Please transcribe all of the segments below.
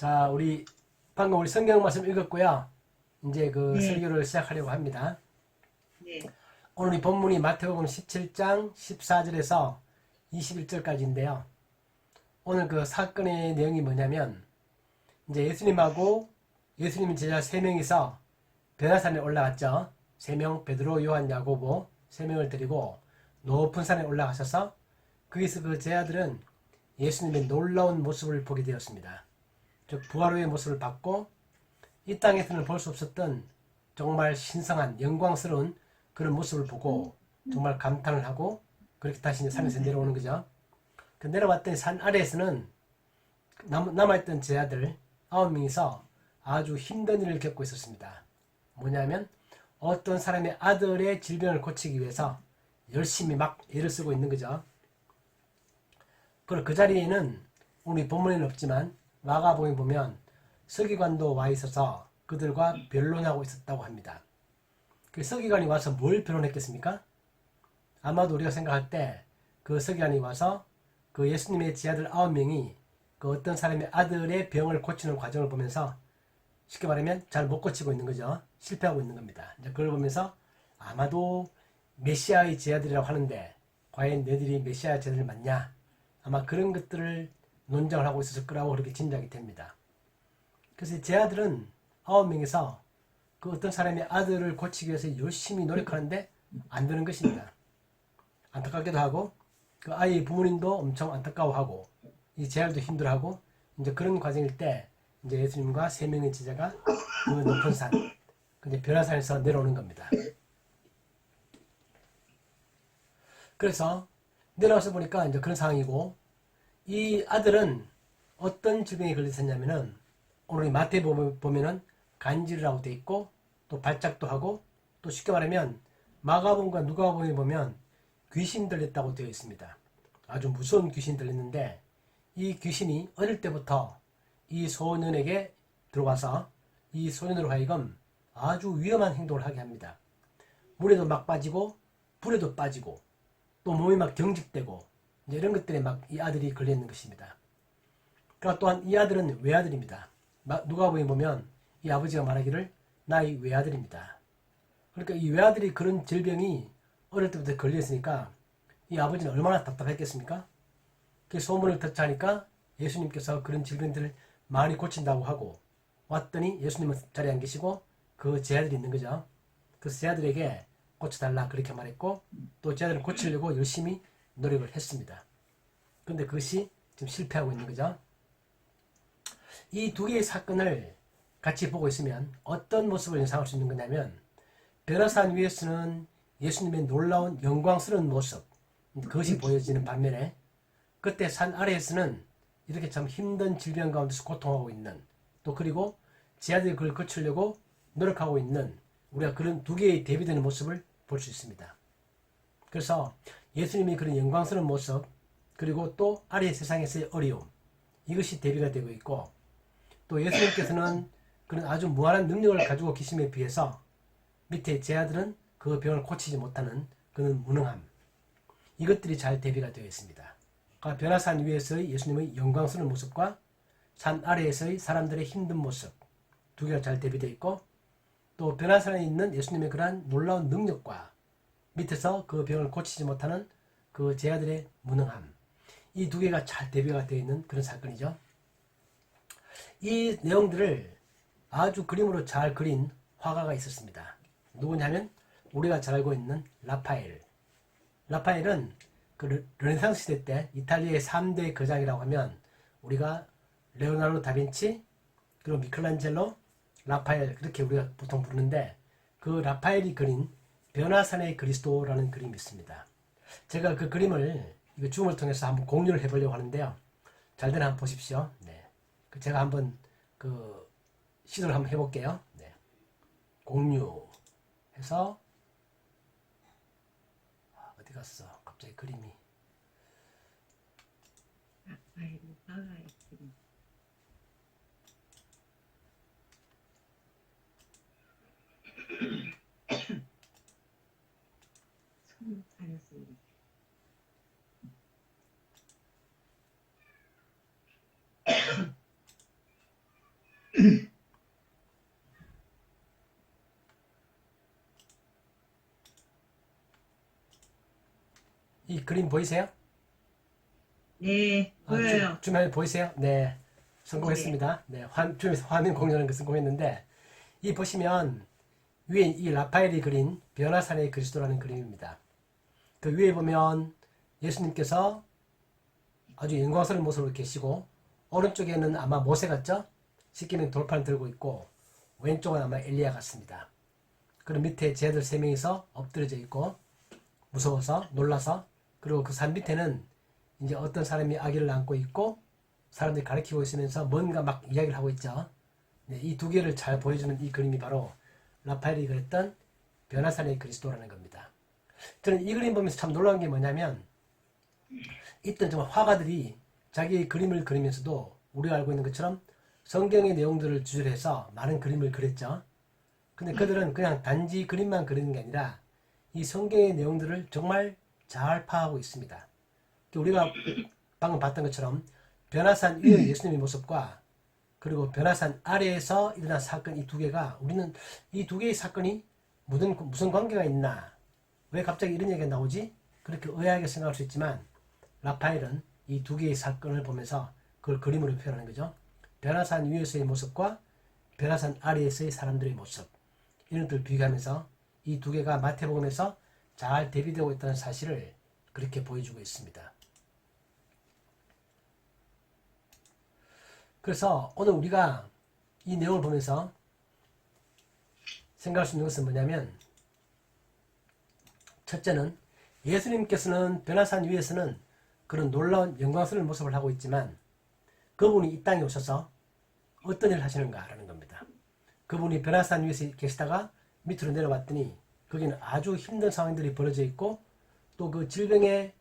자, 방금 우리 성경 말씀 읽었고요. 이제 그 네, 설교를 시작하려고 합니다. 네, 오늘 이 본문이 마태복음 17장 14절에서 21절까지인데요. 오늘 그 사건의 내용이 뭐냐면, 이제 예수님 제자 3명이서 변화산에 올라갔죠. 3명, 베드로, 요한, 야고보 3명을 데리고 높은 산에 올라가셔서 거기서 그 제자들은 예수님의 놀라운 모습을 보게 되었습니다. 즉 부활 후의 모습을 봤고 이 땅에서는 볼 수 없었던 정말 신성한 영광스러운 그런 모습을 보고 정말 감탄을 하고 그렇게 다시 이제 산에서 내려오는 거죠. 그 내려왔더니 산 아래에서는 남아있던 제자들 9명이서 아주 힘든 일을 겪고 있었습니다. 뭐냐면 어떤 사람의 아들의 질병을 고치기 위해서 열심히 막 애를 쓰고 있는 거죠. 그리고 그 자리에는 우리 본문에는 없지만 마가복음에 보면 서기관도 와 있어서 그들과 변론하고 있었다고 합니다. 그 서기관이 와서 뭘 변론했겠습니까? 아마도 우리가 생각할 때 그 서기관이 와서 그 예수님의 제자들 9명이 그 어떤 사람의 아들의 병을 고치는 과정을 보면서 쉽게 말하면 잘 못 고치고 있는 거죠. 실패하고 있는 겁니다. 이제 그걸 보면서 아마도 메시아의 제자들이라고 하는데 과연 너희들이 메시아 제자들 맞냐? 아마 그런 것들을 논쟁을 하고 있었을 거라고 그렇게 짐작이 됩니다. 그래서 제자들은 9명에서 그 어떤 사람의 아들을 고치기 위해서 열심히 노력하는데 안 되는 것입니다. 안타깝기도 하고 그 아이의 부모님도 엄청 안타까워하고 이 제자들도 힘들어하고 이제 그런 과정일 때 이제 예수님과 3명의 제자가 그 높은 산, 이제 변화산에서 내려오는 겁니다. 그래서 내려와서 보니까 이제 그런 상황이고 이 아들은 어떤 질병에 걸렸었냐면은 오늘 마태 보면은 간질이라고 돼 있고 또 발작도 하고 또 쉽게 말하면 마가복음과 누가복음에 보면 귀신 들렸다고 되어 있습니다. 아주 무서운 귀신 들렸는데 이 귀신이 어릴 때부터 이 소년에게 들어와서 이 소년으로 하여금 아주 위험한 행동을 하게 합니다. 물에도 막 빠지고 불에도 빠지고 또 몸이 막 경직되고 이제 이런 것들에 막 이 아들이 걸려 있는 것입니다. 그러나 또한 이 아들은 외아들입니다. 누가복음에 보면 이 아버지가 말하기를 나의 외아들입니다. 그러니까 이 외아들이 그런 질병이 어릴 때부터 걸려 있으니까 이 아버지는 얼마나 답답했겠습니까? 그 소문을 듣자 하니까 예수님께서 그런 질병들을 많이 고친다고 하고 왔더니 예수님은 자리에 안 계시고 그 제자들이 있는 거죠. 그래서 제자들에게 고쳐달라 그렇게 말했고 또 제자들을 고치려고 열심히 노력을 했습니다. 그런데 그것이 지금 실패하고 있는 거죠. 이 두 개의 사건을 같이 보고 있으면 어떤 모습을 연상할 수 있는 거냐면 변화산 위에서는 예수님의 놀라운 영광스러운 모습 그것이 보여지는 반면에 그때 산 아래에서는 이렇게 참 힘든 질병 가운데서 고통하고 있는 또 그리고 제자들이 그걸 거치려고 노력하고 있는 우리가 그런 두 개의 대비되는 모습을 볼 수 있습니다. 그래서 예수님이 그런 영광스러운 모습 그리고 또 아래 세상에서의 어려움 이것이 대비가 되고 있고 또 예수님께서는 그런 아주 무한한 능력을 가지고 계심에 비해서 밑에 제자들은 그 병을 고치지 못하는 그런 무능함 이것들이 잘 대비가 되어 있습니다. 그러니까 변화산 위에서의 예수님의 영광스러운 모습과 산 아래에서의 사람들의 힘든 모습 두 개가 잘 대비되어 있고 또 변화산에 있는 예수님의 그러한 놀라운 능력과 밑에서 그 병을 고치지 못하는 그 제자들의 무능함 이 두 개가 잘 대비가 되어 있는 그런 사건이죠. 이 내용들을 아주 그림으로 잘 그린 화가가 있었습니다. 누구냐면 우리가 잘 알고 있는 라파엘. 라파엘은 그 르네상스 시대 때 이탈리아의 3대 거장이라고 하면 우리가 레오나르도 다빈치 그리고 미켈란젤로 라파엘 그렇게 우리가 보통 부르는데 그 라파엘이 그린 변화산의 그리스도라는 그림이 있습니다. 제가 그 그림을 이거 줌을 통해서 한번 공유를 해보려고 하는데요. 잘 되나 한번 보십시오. 네. 제가 한번 그 시도를 한번 해볼게요. 네. 공유해서 어디 갔어? 갑자기 그림이 아이고, 아가의 그림. 손 안에서 이렇게. 이 그림 보이세요? 네, 보여요. 주말 보이세요? 네. 성공했습니다. 네. 줌에서 화면 공유하는 거 성공했는데, 이 보시면, 위에 이 라파엘이 그린 변화산의 그리스도라는 그림입니다. 그 위에 보면 예수님께서 아주 영광스러운 모습으로 계시고, 오른쪽에는 아마 모세 같죠? 씻기는 돌판을 들고 있고, 왼쪽은 아마 엘리야 같습니다. 그리고 밑에 제자들 3명이서 엎드려져 있고, 무서워서, 놀라서, 그리고 그 산 밑에는 이제 어떤 사람이 아기를 안고 있고, 사람들이 가르치고 있으면서 뭔가 막 이야기를 하고 있죠. 네, 이 두 개를 잘 보여주는 이 그림이 바로 라파엘이 그렸던 변화산의 그리스도라는 겁니다. 저는 이 그림 보면서 참 놀라운 게 뭐냐면, 이때 정말 화가들이 자기의 그림을 그리면서도 우리가 알고 있는 것처럼 성경의 내용들을 주제로 해서 많은 그림을 그렸죠. 근데 그들은 그냥 단지 그림만 그리는 게 아니라 이 성경의 내용들을 정말 잘 파악하고 있습니다. 우리가 방금 봤던 것처럼 변화산 위의 예수님의 모습과 그리고 변화산 아래에서 일어난 사건 이 두 개가 우리는 이 두 개의 사건이 무슨 관계가 있나, 왜 갑자기 이런 얘기가 나오지? 그렇게 의아하게 생각할 수 있지만 라파엘은 이 두 개의 사건을 보면서 그걸 그림으로 표현하는 거죠. 변화산 위에서의 모습과 변화산 아래에서의 사람들의 모습, 이런 것들을 비교하면서 이 두 개가 마태복음에서 잘 대비되고 있다는 사실을 그렇게 보여주고 있습니다. 그래서 오늘 우리가 이 내용을 보면서 생각할 수 있는 것은 뭐냐면, 첫째는 예수님께서는 변화산 위에서는 그런 놀라운 영광스러운 모습을 하고 있지만 그분이 이 땅에 오셔서 어떤 일을 하시는가라는 겁니다. 그분이 변화산 위에서 계시다가 밑으로 내려왔더니 거기는 아주 힘든 상황들이 벌어져 있고, 또 그 질병에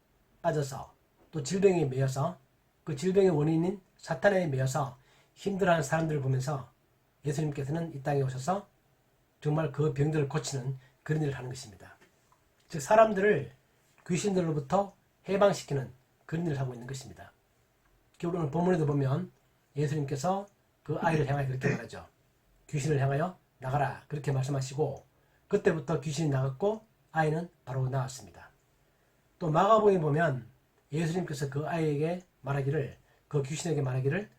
빠져서, 또 질병에 매여서, 그 질병의 원인인 사탄에 매여서 힘들어하는 사람들을 보면서 예수님께서는 이 땅에 오셔서 정말 그 병들을 고치는 그런 일을 하는 것입니다. 즉 사람들을 귀신들로부터 해방시키는 그런 일을 하고 있는 것입니다. 오늘 본문에도 보면 예수님께서 그 아이를 향하여 그렇게 말하죠. 귀신을 향하여 나가라, 그렇게 말씀하시고 그때부터 귀신이 나갔고 아이는 바로 나았습니다. 또 마가복음에 보면 예수님께서 그 아이에게 말하기를, 그 귀신에게 말하기를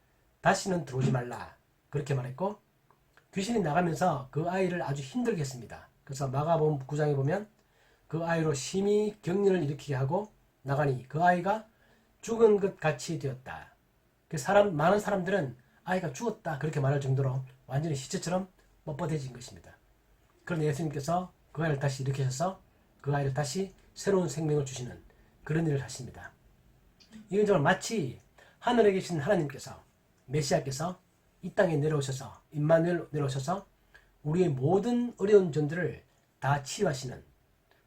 다시는 들어오지 말라, 그렇게 말했고 귀신이 나가면서 그 아이를 아주 힘들게 했습니다. 그래서 마가복음 9장에 보면 그 아이로 심히 격려를 일으키게 하고 나가니 그 아이가 죽은 것 같이 되었다. 많은 사람들은 아이가 죽었다 그렇게 말할 정도로 완전히 시체처럼 뻣뻣해진 것입니다. 그런데 예수님께서 그 아이를 다시 일으키셔서 그 아이를 다시 새로운 생명을 주시는 그런 일을 하십니다. 이건 정말 마치 하늘에 계신 하나님께서, 메시아께서 이 땅에 내려오셔서, 임마누엘 내려오셔서 우리의 모든 어려운 점들을 다 치유하시는,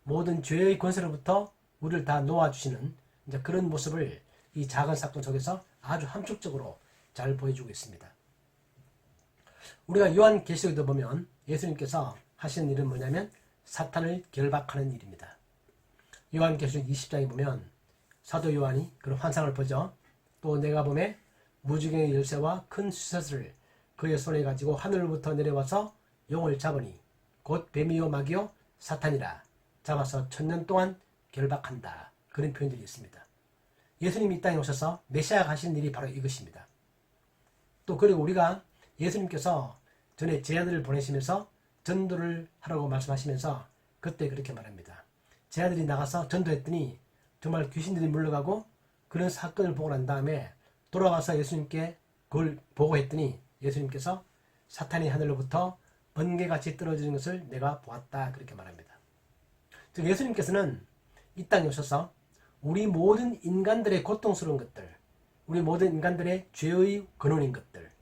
모든 죄의 권세로부터 우리를 다 놓아주시는 이제 그런 모습을 이 작은 사건 속에서 아주 함축적으로 잘 보여주고 있습니다. 우리가 요한계시록에도 보면 예수님께서 하시는 일은 뭐냐면 사탄을 결박하는 일입니다. 요한계시록 20장에 보면 사도 요한이 그런 환상을 보죠. 또 내가 보매 무지개의 열쇠와 큰 쇠사슬을 그의 손에 가지고 하늘로부터 내려와서 용을 잡으니 곧 뱀이요 마귀요 사탄이라, 잡아서 1000년 동안 결박한다, 그런 표현들이 있습니다. 예수님이 이 땅에 오셔서 메시아가 하시는 일이 바로 이것입니다. 또 그리고 우리가 예수님께서 전에 제자들을 보내시면서 전도를 하라고 말씀하시면서 그때 그렇게 말합니다. 제자들이 나가서 전도했더니 정말 귀신들이 물러가고 그런 사건을 보고 난 다음에 돌아와서 예수님께 그걸 보고했더니 예수님께서 사탄이 하늘로부터 번개같이 떨어지는 것을 내가 보았다, 그렇게 말합니다. 즉 예수님께서는 이 땅에 오셔서 우리 모든 인간들의 고통스러운 것들, 우리 모든 인간들의 죄의 근원인 것들,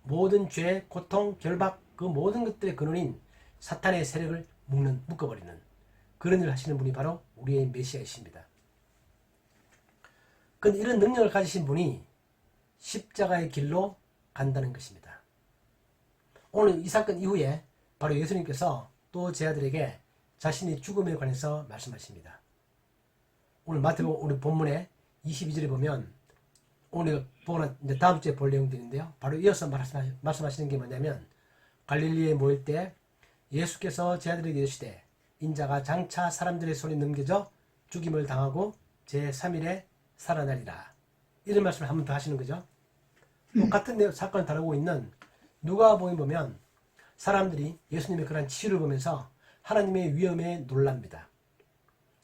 모든 죄, 고통, 결박, 그 모든 것들의 근원인 사탄의 세력을 묶어버리는 그런 일을 하시는 분이 바로 우리의 메시아이십니다. 그런데 이런 능력을 가지신 분이 십자가의 길로 간다는 것입니다. 오늘 이 사건 이후에 바로 예수님께서 또 제자들에게 자신의 죽음에 관해서 말씀하십니다. 오늘 마태복음 우리 본문에 22절에 보면 오늘 보거나 이제 다음 주에 볼 내용들인데요. 바로 이어서 말씀하시는 게 뭐냐면 갈릴리에 모일 때 예수께서 제 아들에게 이르시되 인자가 장차 사람들의 손에 넘겨져 죽임을 당하고 제3일에 살아나리라. 이런 말씀을 한 번 더 하시는 거죠. 똑같은 사건을 다루고 있는 누가복음 보면 사람들이 예수님의 그런 치유를 보면서 하나님의 위엄에 놀랍니다.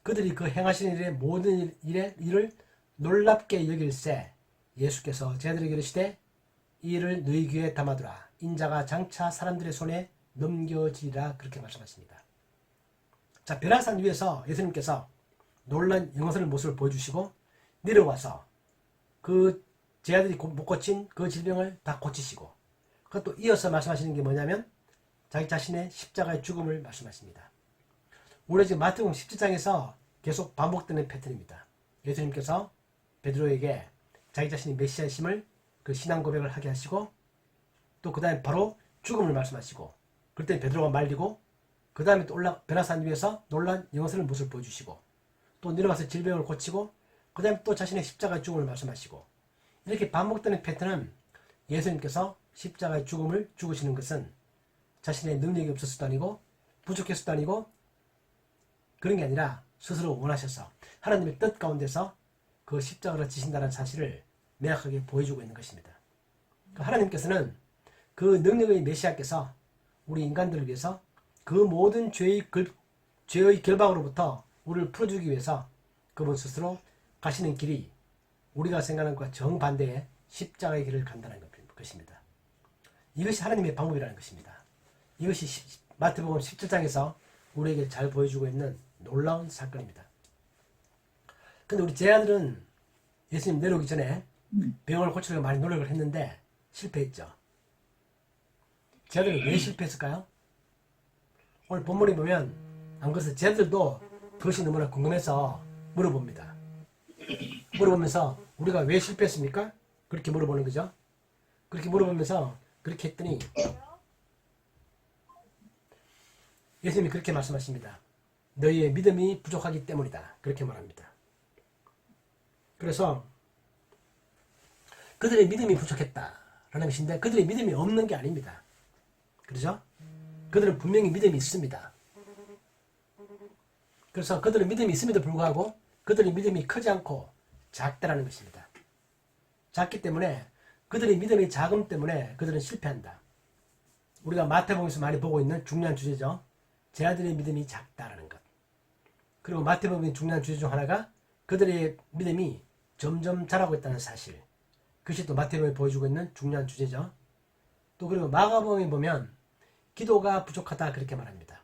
그들이 그 행하시는 일의 모든 일을 놀랍게 여길세 예수께서 제 아들에게 이르시되 이 일을 너희 귀에 담아두라. 인자가 장차 사람들의 손에 넘겨지리라. 그렇게 말씀하십니다. 자, 베라산 위에서 예수님께서 놀란 영성의 모습을 보여주시고 내려와서 그 제 아들이 못 고친 그 질병을 다 고치시고 그것도 이어서 말씀하시는 게 뭐냐면 자기 자신의 십자가의 죽음을 말씀하십니다. 우리 지금 마태복음 17장에서 계속 반복되는 패턴입니다. 예수님께서 베드로에게 자기 자신이 메시아이심을 그 신앙 고백을 하게 하시고 또 그 다음에 바로 죽음을 말씀하시고 그때 베드로가 말리고 그 다음에 또 베라산 위에서 놀란 영성의 모습을 보여주시고 또 내려가서 질병을 고치고 그 다음에 또 자신의 십자가의 죽음을 말씀하시고 이렇게 반복되는 패턴은 예수님께서 십자가의 죽음을 죽으시는 것은 자신의 능력이 없어서도 아니고 부족해서도 아니고 그런 게 아니라 스스로 원하셔서 하나님의 뜻 가운데서 그 십자가를 지신다는 사실을 명확하게 보여주고 있는 것입니다. 하나님께서는 그 능력의 메시아께서 우리 인간들을 위해서 그 모든 죄의 결박으로부터 우리를 풀어주기 위해서 그분 스스로 가시는 길이 우리가 생각하는 것과 정반대의 십자가의 길을 간다는 것입니다. 이것이 하나님의 방법이라는 것입니다. 이것이 마태복음 17장에서 우리에게 잘 보여주고 있는 놀라운 사건입니다. 근데 우리 제 아들은 예수님 내려오기 전에 병을 고치려고 많이 노력을 했는데 실패했죠. 제 아들은 왜 실패했을까요? 오늘 본문에 보면 안 그래서 제 아들도 그것이 너무나 궁금해서 물어봅니다. 물어보면서 우리가 왜 실패했습니까? 그렇게 물어보는 거죠. 그렇게 물어보면서 그렇게 했더니 예수님이 그렇게 말씀하십니다. 너희의 믿음이 부족하기 때문이다. 그렇게 말합니다. 그래서 그들의 믿음이 부족했다라는 것인데 그들의 믿음이 없는 게 아닙니다. 그렇죠? 그들은 분명히 믿음이 있습니다. 그래서 그들은 믿음이 있음에도 불구하고 그들의 믿음이 크지 않고 작다라는 것입니다. 작기 때문에 그들의 믿음의 작음 때문에 그들은 실패한다. 우리가 마태복음에서 많이 보고 있는 중요한 주제죠. 제 아들의 믿음이 작다라는 것. 그리고 마태복음의 중요한 주제 중 하나가 그들의 믿음이 점점 자라고 있다는 사실. 그것이 또 마태복음에 보여주고 있는 중요한 주제죠. 또 그리고 마가복음에 보면 기도가 부족하다 그렇게 말합니다.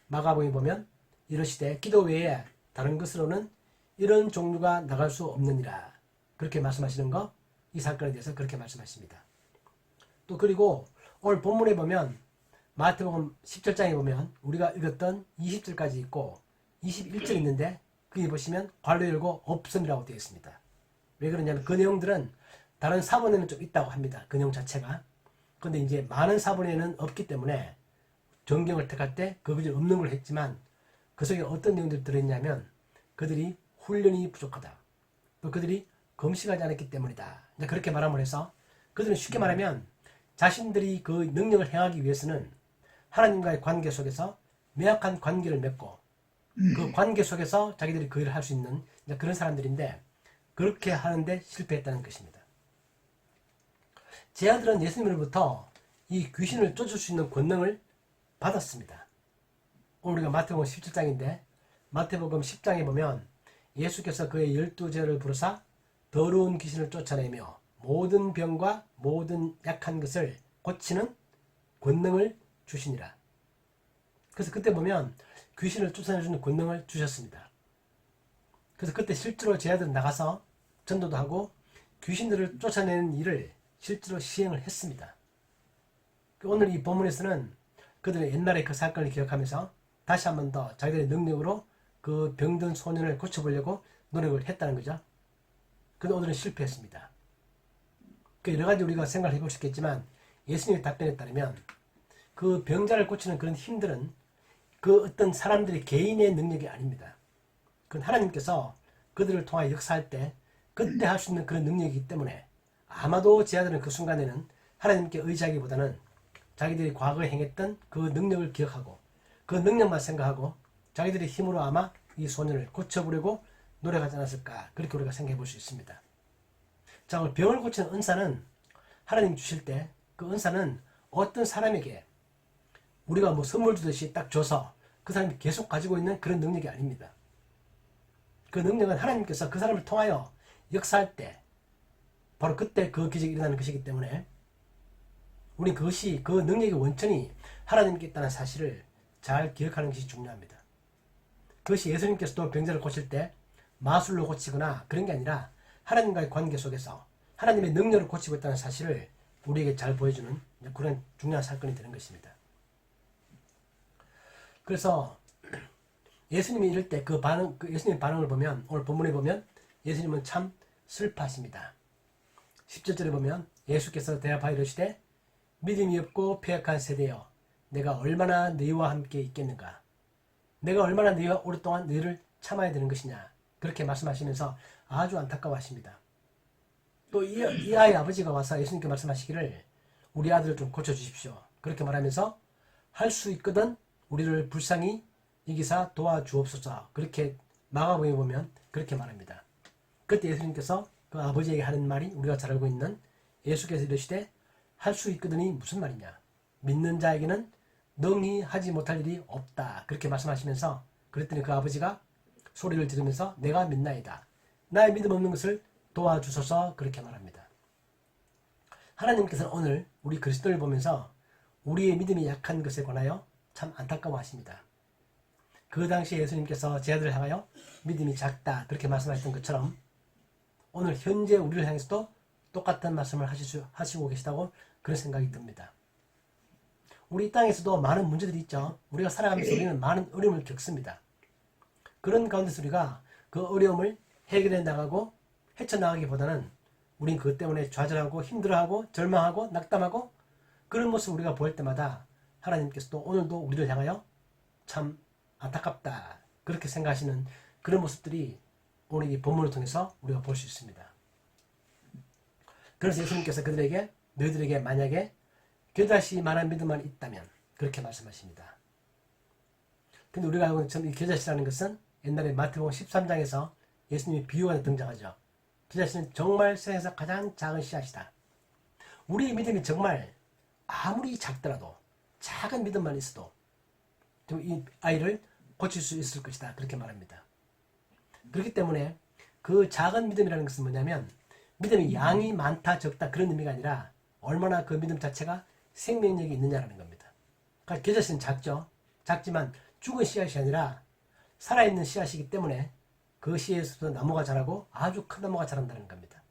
마가복음에 보면 이러시되 기도 외에 다른 것으로는 이런 종류가 나갈 수 없느니라. 그렇게 말씀하시는 거, 이 사건에 대해서 그렇게 말씀하십니다. 또 그리고 오늘 본문에 보면 마태복음 17장에 보면 우리가 읽었던 20절까지 있고 21절 있는데 거기 보시면 괄호 열고 없음이라고 되어 있습니다. 왜 그러냐면 그 내용들은 다른 사본에는 좀 있다고 합니다. 그 내용 자체가. 그런데 이제 많은 사본에는 없기 때문에 정경을 택할 때 그 구절 없는 걸 했지만 그 속에 어떤 내용들이 들어있냐면 그들이 훈련이 부족하다. 또 그들이 검식하지 않았기 때문이다. 이제 그렇게 말함을 해서 그들은 쉽게 말하면 자신들이 그 능력을 행하기 위해서는 하나님과의 관계 속에서 명확한 관계를 맺고 그 관계 속에서 자기들이 그 일을 할 수 있는 그런 사람들인데 그렇게 하는데 실패했다는 것입니다. 제 아들은 예수님으로부터 이 귀신을 쫓을 수 있는 권능을 받았습니다. 오늘 우리가 마태복음 17장인데 마태복음 10장에 보면 예수께서 그의 12제자를 부르사 더러운 귀신을 쫓아내며 모든 병과 모든 약한 것을 고치는 권능을 주시니라. 그래서 그때 보면 귀신을 쫓아내주는 권능을 주셨습니다. 그래서 그때 실제로 제 아들은 나가서 전도도 하고 귀신들을 쫓아내는 일을 실제로 시행을 했습니다. 오늘 이 본문에서는 그들의 옛날의 그 사건을 기억하면서 다시 한 번 더 자기들의 능력으로 그 병든 소년을 고쳐보려고 노력을 했다는 거죠. 근데 오늘은 실패했습니다. 그 여러 가지 우리가 생각을 해볼 수 있겠지만 예수님의 답변에 따르면 그 병자를 고치는 그런 힘들은 그 어떤 사람들의 개인의 능력이 아닙니다. 그건 하나님께서 그들을 통하여 역사할 때 그때 할 수 있는 그런 능력이기 때문에 아마도 제 아들은 그 순간에는 하나님께 의지하기보다는 자기들이 과거에 행했던 그 능력을 기억하고 그 능력만 생각하고 자기들의 힘으로 아마 이 소년을 고쳐보려고 노력하지 않았을까, 그렇게 우리가 생각해 볼 수 있습니다. 자, 오늘 병을 고치는 은사는 하나님 주실 때 그 은사는 어떤 사람에게 우리가 뭐 선물 주듯이 딱 줘서 그 사람이 계속 가지고 있는 그런 능력이 아닙니다. 그 능력은 하나님께서 그 사람을 통하여 역사할 때 바로 그때 그 기적이 일어나는 것이기 때문에 우리 그것이 그 능력의 원천이 하나님께 있다는 사실을 잘 기억하는 것이 중요합니다. 그것이 예수님께서도 병자를 고칠 때 마술로 고치거나 그런 게 아니라 하나님과의 관계 속에서 하나님의 능력을 고치고 있다는 사실을 우리에게 잘 보여주는 그런 중요한 사건이 되는 것입니다. 그래서 예수님이 이럴 때 그 반응, 예수님의 반응을 보면, 오늘 본문에 보면 예수님은 참 슬퍼하십니다. 17절에 보면 예수께서 대답하여 이르시되 믿음이 없고 패역한 세대여, 내가 얼마나 너희와 함께 있겠는가? 내가 얼마나 너희와 오랫동안 너희를 참아야 되는 것이냐? 그렇게 말씀하시면서 아주 안타까워하십니다. 또 이 아이의 아버지가 와서 예수님께 말씀하시기를 우리 아들을 좀 고쳐주십시오. 그렇게 말하면서 할 수 있거든 우리를 불쌍히 이기사 도와주옵소서. 그렇게 마가복음에 보면 그렇게 말합니다. 그때 예수님께서 그 아버지에게 하는 말이 우리가 잘 알고 있는 예수께서 이르시되 할 수 있거든이 무슨 말이냐? 믿는 자에게는 능히 하지 못할 일이 없다. 그렇게 말씀하시면서 그랬더니 그 아버지가 소리를 지르면서 내가 믿나이다. 나의 믿음 없는 것을 도와주소서. 그렇게 말합니다. 하나님께서는 오늘 우리 그리스도를 보면서 우리의 믿음이 약한 것에 관하여 참 안타까워하십니다. 그 당시에 예수님께서 제 아들을 향하여 믿음이 작다 그렇게 말씀하셨던 것처럼 오늘 현재 우리를 향해서도 똑같은 말씀을 하시고 계시다고 그런 생각이 듭니다. 우리 이 땅에서도 많은 문제들이 있죠. 우리가 살아가면서 우리는 많은 어려움을 겪습니다. 그런 가운데서 우리가 그 어려움을 해결해 나가고 헤쳐나가기보다는 우린 그것 때문에 좌절하고 힘들어하고 절망하고 낙담하고 그런 모습을 우리가 보일 때마다 하나님께서도 오늘도 우리를 향하여 참 안타깝다 그렇게 생각하시는 그런 모습들이 오늘 이 본문을 통해서 우리가 볼 수 있습니다. 그래서 예수님께서 그들에게 너희들에게 만약에 겨자씨 만한 믿음만 있다면 그렇게 말씀하십니다. 근데 우리가 알고 있는 이 겨자씨라는 것은 옛날에 마태복음 13장에서 예수님이 비유가 등장하죠. 겨자씨는 정말 세상에서 가장 작은 씨앗이다. 우리의 믿음이 정말 아무리 작더라도 작은 믿음만 있어도 이 아이를 고칠 수 있을 것이다. 그렇게 말합니다. 그렇기 때문에 그 작은 믿음이라는 것은 뭐냐면 믿음의 양이 많다 적다 그런 의미가 아니라 얼마나 그 믿음 자체가 생명력이 있느냐라는 겁니다. 그러니까 겨자씨는 작죠. 작지만 죽은 씨앗이 아니라 살아있는 씨앗이기 때문에 그 씨에서부터 나무가 자라고 아주 큰 나무가 자란다는 겁니다.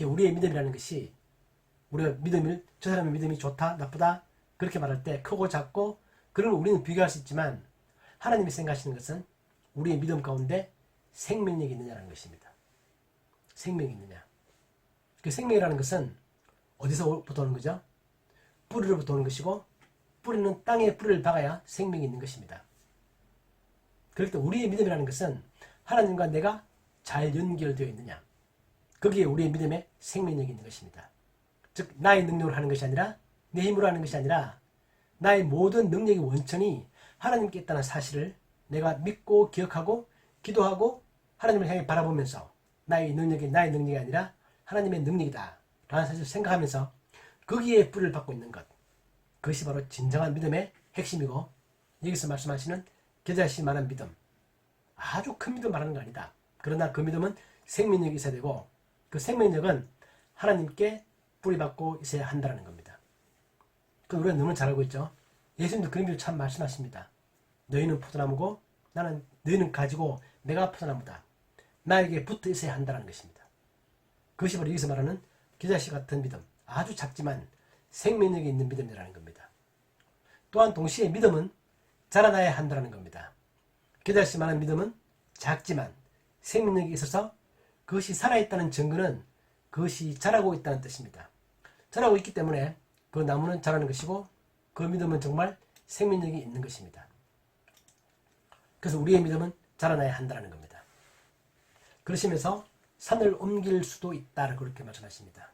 우리의 믿음이라는 것이 우리가 저 사람의 믿음이 좋다 나쁘다 그렇게 말할 때 크고 작고 그런 걸 우리는 비교할 수 있지만 하나님이 생각하시는 것은 우리의 믿음 가운데 생명력이 있느냐라는 것입니다. 생명이 있느냐. 그 생명이라는 것은 어디서부터 오는 거죠? 뿌리로부터 오는 것이고 뿌리는 땅에 뿌리를 박아야 생명이 있는 것입니다. 그럴 때 우리의 믿음이라는 것은 하나님과 내가 잘 연결되어 있느냐. 거기에 우리의 믿음에 생명력이 있는 것입니다. 즉 나의 능력으로 하는 것이 아니라 내 힘으로 하는 것이 아니라 나의 모든 능력의 원천이 하나님께 있다는 사실을 내가 믿고 기억하고 기도하고 하나님을 향해 바라보면서 나의 능력이 아니라 하나님의 능력이다 라는 사실을 생각하면서 거기에 뿌리를 받고 있는 것, 그것이 바로 진정한 믿음의 핵심이고 여기서 말씀하시는 겨자씨만한 믿음, 아주 큰 믿음 말하는 거 아니다. 그러나 그 믿음은 생명력이 있어야 되고 그 생명력은 하나님께 뿌리받고 있어야 한다는 겁니다. 그 우리가 너무 잘 알고 있죠. 예수님도 그런 비유 참 말씀하십니다. 너희는 포도나무고 너희는 가지고 내가 포도나무다. 나에게 붙어 있어야 한다는 것입니다. 그것이 바로 여기서 말하는 겨자씨 같은 믿음, 아주 작지만 생명력이 있는 믿음이라는 겁니다. 또한 동시에 믿음은 자라나야 한다는 겁니다. 겨자씨만한 믿음은 작지만 생명력이 있어서 그것이 살아있다는 증거는 그것이 자라고 있다는 뜻입니다. 자라고 있기 때문에 그 나무는 자라는 것이고 그 믿음은 정말 생명력이 있는 것입니다. 그래서 우리의 믿음은 자라나야 한다는 겁니다. 그러시면서 산을 옮길 수도 있다. 그렇게 말씀하십니다.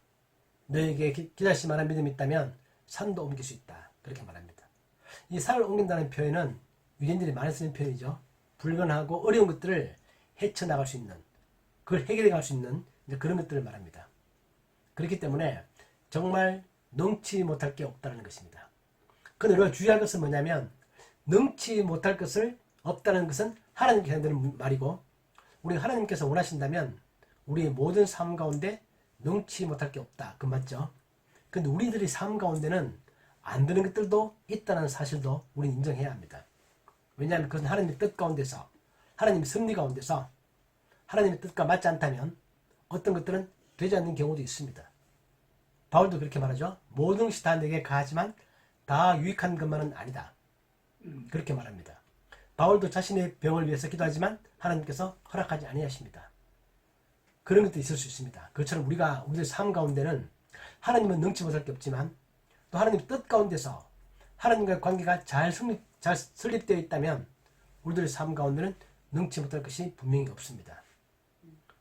너에게 기다시 말한 믿음이 있다면 산도 옮길 수 있다. 그렇게 말합니다. 이 산을 옮긴다는 표현은 유대인들이 많이 쓰는 표현이죠. 불가능하고 어려운 것들을 헤쳐나갈 수 있는, 그걸 해결해 갈 수 있는 그런 것들을 말합니다. 그렇기 때문에 정말 능치 못할 게 없다는 것입니다. 그런데 우리가 주의할 것은 뭐냐면 능치 못할 것을 없다는 것은 하나님께 하는 말이고, 우리가 하나님께서 원하신다면 우리의 모든 삶 가운데 능치 못할 게 없다. 그 맞죠? 근데 우리들의 삶 가운데는 안 되는 것들도 있다는 사실도 우리는 인정해야 합니다. 왜냐하면 그것은 하나님의 뜻 가운데서, 하나님의 섭리 가운데서 하나님의 뜻과 맞지 않다면 어떤 것들은 되지 않는 경우도 있습니다. 바울도 그렇게 말하죠. 모든 것이 다 내게 가하지만 다 유익한 것만은 아니다. 그렇게 말합니다. 바울도 자신의 병을 위해서 기도하지만 하나님께서 허락하지 아니하십니다. 그런 것도 있을 수 있습니다. 그것처럼 우리들 삶 가운데는 하나님은 능치 못할 게 없지만 또 하나님의 뜻 가운데서 하나님과의 관계가 잘 설립되어 있다면 우리들의 삶 가운데는 능치 못할 것이 분명히 없습니다.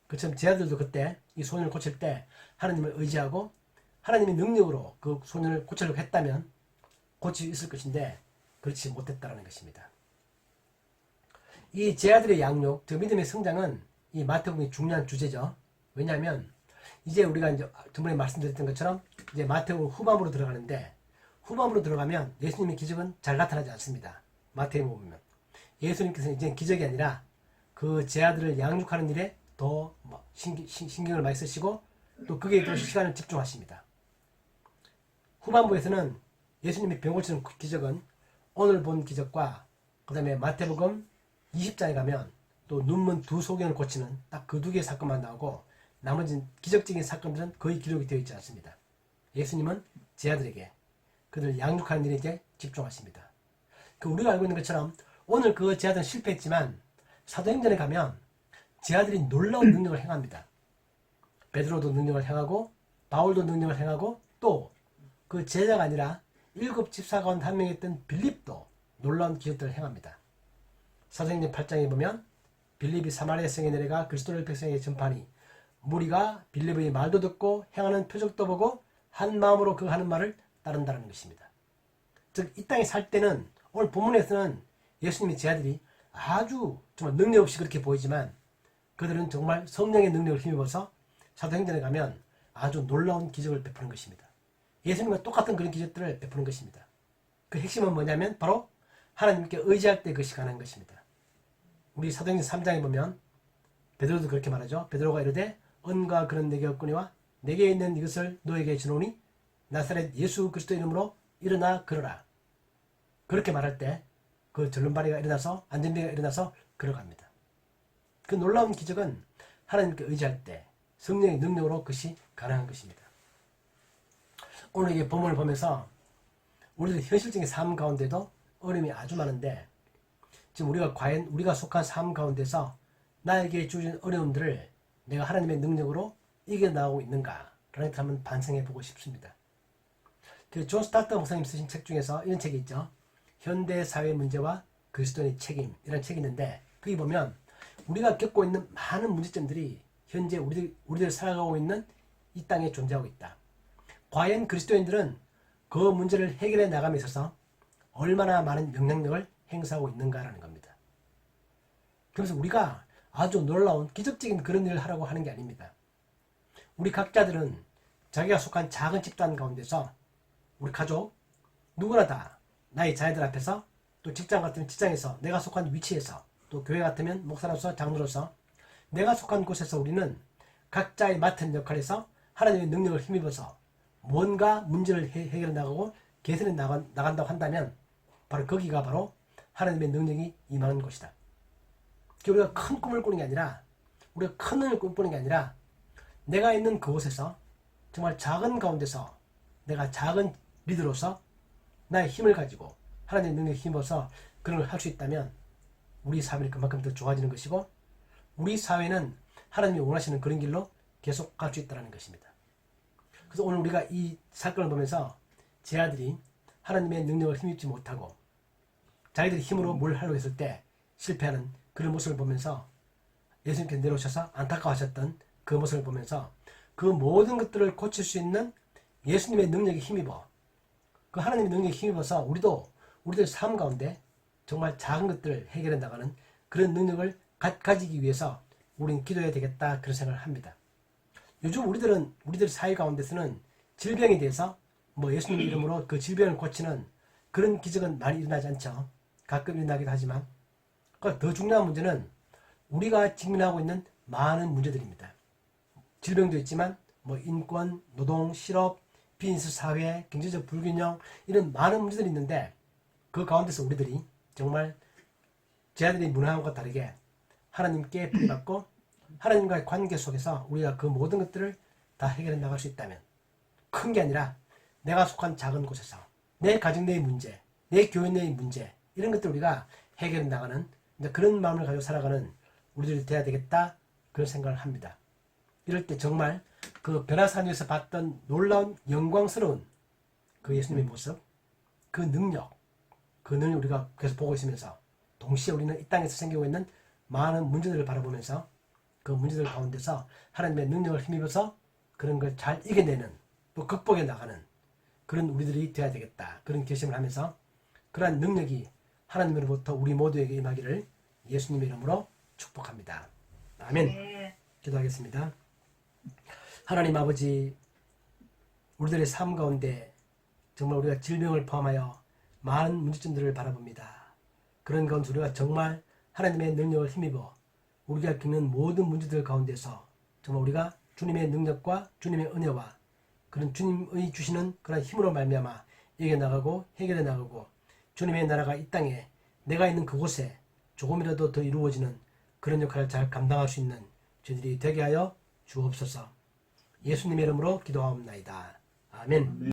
그처럼 제 아들도 그때 이 소년을 고칠 때 하나님을 의지하고 하나님의 능력으로 그 소년을 고치려고 했다면 고칠 수 있을 것인데 그렇지 못했다는 것입니다. 이 제 아들의 양육, 저 믿음의 성장은 이 마태복음의 중요한 주제죠. 왜냐하면 이제 우리가 이제 저번에 말씀드렸던 것처럼 이제 마태복음 후반부로 들어가는데, 후반부로 들어가면 예수님의 기적은 잘 나타나지 않습니다. 마태복음 보면 예수님께서는 이제 기적이 아니라 그 제 아들을 양육하는 일에 더 신경을 많이 쓰시고 또 거기에 더 시간을 집중하십니다. 후반부에서는 예수님의 병 고치는 기적은 오늘 본 기적과 그 다음에 마태복음 20장에 가면 또 눈먼 두 소경을 고치는 딱 그 두 개의 사건만 나오고 나머지 기적적인 사건들은 거의 기록이 되어 있지 않습니다. 예수님은 제 아들에게 그들을 양육하는 일에 이제 집중하십니다. 우리가 알고 있는 것처럼 오늘 그 제 아들은 실패했지만 사도행전에 가면 제 아들이 놀라운 능력을 행합니다. 베드로도 능력을 행하고 바울도 능력을 행하고 또 그 제자가 아니라 7 집사 가운데 한 명이었던 빌립도 놀라운 기적들을 행합니다. 사도행전 8장에 보면 빌립이 사마리아 성에 내려가 그리스도를 백성에게 전파하니 무리가 빌립의 말도 듣고 행하는 표적도 보고 한 마음으로 그 하는 말을 따른다는 것입니다. 즉 이 땅에 살 때는 오늘 본문에서는 예수님의 제자들이 아주 정말 능력 없이 그렇게 보이지만 그들은 정말 성령의 능력을 힘입어서 사도행전에 가면 아주 놀라운 기적을 베푸는 것입니다. 예수님과 똑같은 그런 기적들을 베푸는 것입니다. 그 핵심은 뭐냐면 바로 하나님께 의지할 때 그것이 가능한 것입니다. 우리 사도행전 3장에 보면 베드로도 그렇게 말하죠. 베드로가 이르되 은과 그런 내게 없거니와 내게 있는 이것을 너에게 주노니 나사렛 예수 그리스도 이름으로 일어나 걸어라. 그렇게 말할 때 그 절름발이가 일어나서 안전뱅이가 일어나서 걸어갑니다. 그 놀라운 기적은 하나님께 의지할 때 성령의 능력으로 그것이 가능한 것입니다. 오늘 이 본문을 보면서 우리들 현실적인 삶 가운데도 어려움이 아주 많은데 지금 과연 우리가 속한 삶 가운데서 나에게 주어진 어려움들을 내가 하나님의 능력으로 이겨나가고 있는가 라는 것을 한번 반성해 보고 싶습니다. 존 스타트 목사님 쓰신 책 중에서 이런 책이 있죠. 현대사회 문제와 그리스도인의 책임, 이런 책이 있는데 거기 보면 우리가 겪고 있는 많은 문제점들이 현재 우리들 살아가고 있는 이 땅에 존재하고 있다. 과연 그리스도인들은 그 문제를 해결해 나감에 있어서 얼마나 많은 영향력을 행사하고 있는가라는 겁니다. 그래서 우리가 아주 놀라운 기적적인 그런 일을 하라고 하는 게 아닙니다. 우리 각자들은 자기가 속한 작은 집단 가운데서 우리 가족 누구나 다 나의 자녀들 앞에서 또 직장 같으면 직장에서 내가 속한 위치에서 또 교회 같으면 목사로서 장로로서 내가 속한 곳에서 우리는 각자의 맡은 역할에서 하나님의 능력을 힘입어서 뭔가 문제를 해결해 나가고 개선해 나간다고 한다면 바로 거기가 바로 하나님의 능력이 임하는 곳이다. 우리가 큰 꿈을 꾸는 게 아니라 우리가 큰 꿈을 꾸는 게 아니라 내가 있는 그곳에서 정말 작은 가운데서 내가 작은 리더로서 나의 힘을 가지고 하나님의 능력에 힘입어서 그런 걸 할 수 있다면 우리 삶이 그만큼 더 좋아지는 것이고 우리 사회는 하나님이 원하시는 그런 길로 계속 갈 수 있다는 것입니다. 그래서 오늘 우리가 이 사건을 보면서 제 아들이 하나님의 능력을 힘입지 못하고 자기들의 힘으로 뭘 하려고 했을 때 실패하는 그런 모습을 보면서 예수님께서 내려오셔서 안타까워하셨던 그 모습을 보면서 그 모든 것들을 고칠 수 있는 예수님의 능력에 힘입어 그 하나님의 능력에 힘입어서 우리들 삶 가운데 정말 작은 것들을 해결해 나가는 그런 능력을 가지기 위해서 우리는 기도해야 되겠다 그런 생각을 합니다. 요즘 우리들 사회 가운데서는 질병에 대해서 뭐 예수님 이름으로 그 질병을 고치는 그런 기적은 많이 일어나지 않죠. 가끔 일어나기도 하지만 그러니까 더 중요한 문제는 우리가 직면하고 있는 많은 문제들입니다. 질병도 있지만 뭐 인권, 노동, 실업, 비즈니스 사회, 경제적 불균형 이런 많은 문제들이 있는데 그 가운데서 우리들이 정말 제자들이 문화함과 다르게 하나님께 부름받고 하나님과의 관계 속에서 우리가 그 모든 것들을 다 해결해 나갈 수 있다면 큰 게 아니라 내가 속한 작은 곳에서 내 가정 내의 문제, 내 교회 내의 문제 이런 것들을 우리가 해결해 나가는 그런 마음을 가지고 살아가는 우리들이 돼야 되겠다 그런 생각을 합니다. 이럴 때 정말 그 변화산에서 봤던 놀라운 영광스러운 그 예수님의 모습, 그 능력 우리가 계속 보고 있으면서 동시에 우리는 이 땅에서 생기고 있는 많은 문제들을 바라보면서 그 문제들 가운데서 하나님의 능력을 힘입어서 그런 걸 잘 이겨내는 또 극복해 나가는 그런 우리들이 되어야 되겠다 그런 결심을 하면서 그러한 능력이 하나님으로부터 우리 모두에게 임하기를 예수님의 이름으로 축복합니다. 아멘. 네. 기도하겠습니다. 하나님 아버지, 우리들의 삶 가운데 정말 우리가 질병을 포함하여 많은 문제점들을 바라봅니다. 그런 가운데 우리가 정말 하나님의 능력을 힘입어 우리가 겪는 모든 문제들 가운데서 정말 우리가 주님의 능력과 주님의 은혜와 그런 주님의 주시는 그런 힘으로 말미암아 이겨나가고 해결해 나가고 주님의 나라가 이 땅에 내가 있는 그곳에 조금이라도 더 이루어지는 그런 역할을 잘 감당할 수 있는 저희들이 되게 하여 주옵소서. 예수님의 이름으로 기도하옵나이다. 아멘.